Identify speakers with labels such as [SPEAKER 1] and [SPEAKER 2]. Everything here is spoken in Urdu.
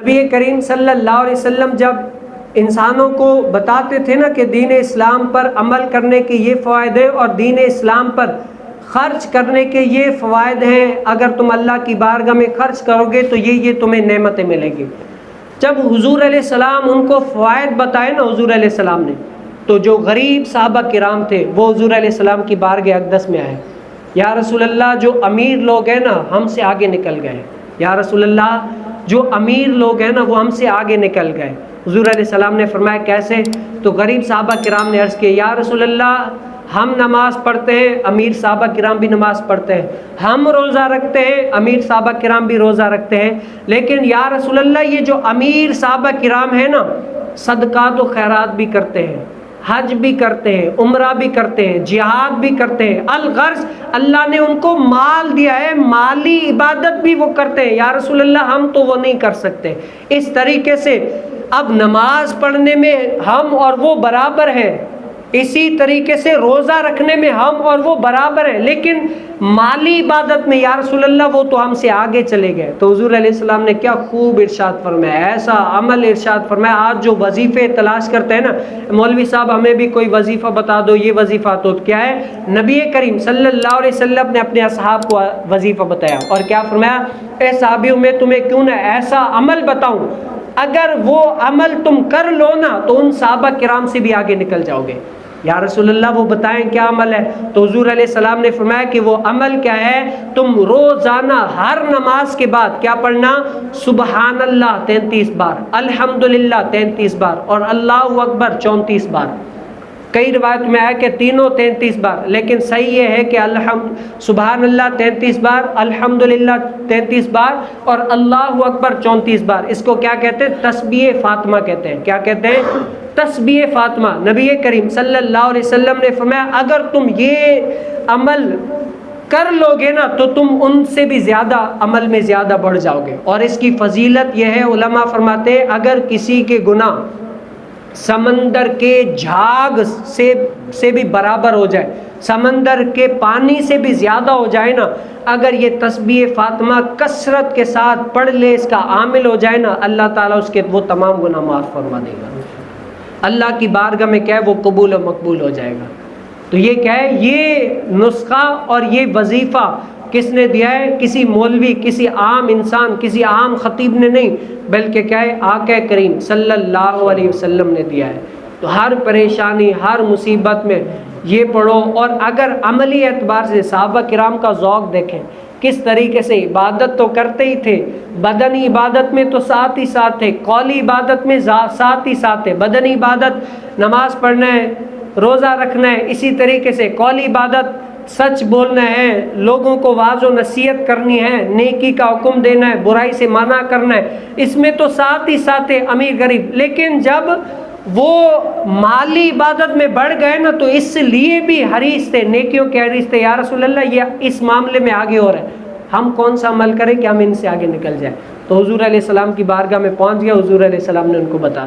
[SPEAKER 1] نبی کریم صلی اللہ علیہ وسلم جب انسانوں کو بتاتے تھے نا کہ دین اسلام پر عمل کرنے کے یہ فوائد ہیں اور دین اسلام پر خرچ کرنے کے یہ فوائد ہیں، اگر تم اللہ کی بارگاہ میں خرچ کرو گے تو یہ تمہیں نعمتیں ملیں گی. جب حضور علیہ السلام ان کو فوائد بتائے نا حضور علیہ السلام نے، تو جو غریب صحابہ کرام تھے وہ حضور علیہ السلام کی بارگاہ اقدس میں آئے. یا رسول اللہ، جو امیر لوگ ہیں نا ہم سے آگے نکل گئے. یا رسول اللہ، جو امیر لوگ ہیں نا وہ ہم سے آگے نکل گئے. حضور علیہ السلام نے فرمایا کیسے؟ تو غریب صحابہ کرام نے عرض کیا یا رسول اللہ، ہم نماز پڑھتے ہیں، امیر صحابہ کرام بھی نماز پڑھتے ہیں. ہم روزہ رکھتے ہیں، امیر صحابہ کرام بھی روزہ رکھتے ہیں. لیکن یا رسول اللہ، یہ جو امیر صحابہ کرام ہیں نا صدقات و خیرات بھی کرتے ہیں، حج بھی کرتے ہیں، عمرہ بھی کرتے ہیں، جہاد بھی کرتے ہیں. الغرض اللہ نے ان کو مال دیا ہے، مالی عبادت بھی وہ کرتے ہیں. یا رسول اللہ، ہم تو وہ نہیں کر سکتے. اس طریقے سے اب نماز پڑھنے میں ہم اور وہ برابر ہیں، اسی طریقے سے روزہ رکھنے میں ہم اور وہ برابر ہیں، لیکن مالی عبادت میں یا رسول اللہ وہ تو ہم سے آگے چلے گئے. تو حضور علیہ السلام نے کیا خوب ارشاد فرمایا، ایسا عمل ارشاد فرمایا. آج جو وظیفے تلاش کرتے ہیں نا، مولوی صاحب ہمیں بھی کوئی وظیفہ بتا دو، یہ وظیفہ، تو کیا ہے؟ نبی کریم صلی اللہ علیہ وسلم نے اپنے اصحاب کو وظیفہ بتایا اور کیا فرمایا؟ اے صحابیوں، میں تمہیں کیوں نہ ایسا عمل بتاؤں، اگر وہ عمل تم کر لو نا تو ان صحابہ کرام سے بھی آگے نکل جاؤ گے. یا رسول اللہ، وہ بتائیں کیا عمل ہے؟ تو حضور علیہ السلام نے فرمایا کہ وہ عمل کیا ہے؟ تم روزانہ ہر نماز کے بعد کیا پڑھنا؟ سبحان اللہ 33 بار، الحمدللہ 33 بار اور اللہ اکبر 34 بار. کئی روایت میں آیا کہ تینوں 33 بار، لیکن صحیح یہ ہے کہ سبحان اللہ 33 بار، الحمدللہ 33 بار اور اللہ اکبر 34 بار. اس کو کیا کہتے ہیں؟ تسبیح فاطمہ کہتے ہیں. کیا کہتے ہیں؟ تسبیح فاطمہ. نبی کریم صلی اللہ علیہ وسلم نے فرمایا اگر تم یہ عمل کر لو گے نا تو تم ان سے بھی زیادہ عمل میں زیادہ بڑھ جاؤ گے. اور اس کی فضیلت یہ ہے، علماء فرماتے ہیں اگر کسی کے گناہ سمندر کے جھاگ سے بھی برابر ہو جائے، سمندر کے پانی سے بھی زیادہ ہو جائے نا، اگر یہ تسبیح فاطمہ کثرت کے ساتھ پڑھ لے، اس کا عامل ہو جائے نا، اللہ تعالیٰ اس کے وہ تمام گناہ معاف فرما دے گا. اللہ کی بارگاہ میں کیا ہے؟ وہ قبول و مقبول ہو جائے گا. تو یہ کیا ہے؟ یہ نسخہ اور یہ وظیفہ کس نے دیا ہے؟ کسی مولوی، کسی عام انسان، کسی عام خطیب نے نہیں، بلکہ کیا ہے؟ آقا کریم صلی اللہ علیہ وسلم نے دیا ہے. تو ہر پریشانی، ہر مصیبت میں یہ پڑھو. اور اگر عملی اعتبار سے صحابہ کرام کا ذوق دیکھیں، کس طریقے سے عبادت تو کرتے ہی تھے، بدنی عبادت میں تو ساتھ ہی ساتھ تھے، قولی عبادت میں ساتھ ہی ساتھ تھے. بدنی عبادت نماز پڑھنا ہے، روزہ رکھنا ہے، اسی طریقے سے قولی عبادت سچ بولنا ہے، لوگوں کو واعظ و نصیحت کرنی ہے، نیکی کا حکم دینا ہے، برائی سے منع کرنا ہے، اس میں تو ساتھ ہی ساتھ ہے امیر غریب. لیکن جب وہ مالی عبادت میں بڑھ گئے نا تو اس لیے بھی حریص تھے، نیکیوں کے حریص تھے. یا رسول اللہ، یہ اس معاملے میں آگے ہو رہا ہے، ہم کون سا عمل کریں کہ ہم ان سے آگے نکل جائیں. تو حضور علیہ السلام کی بارگاہ میں پہنچ گیا. حضور علیہ السلام نے ان کو بتا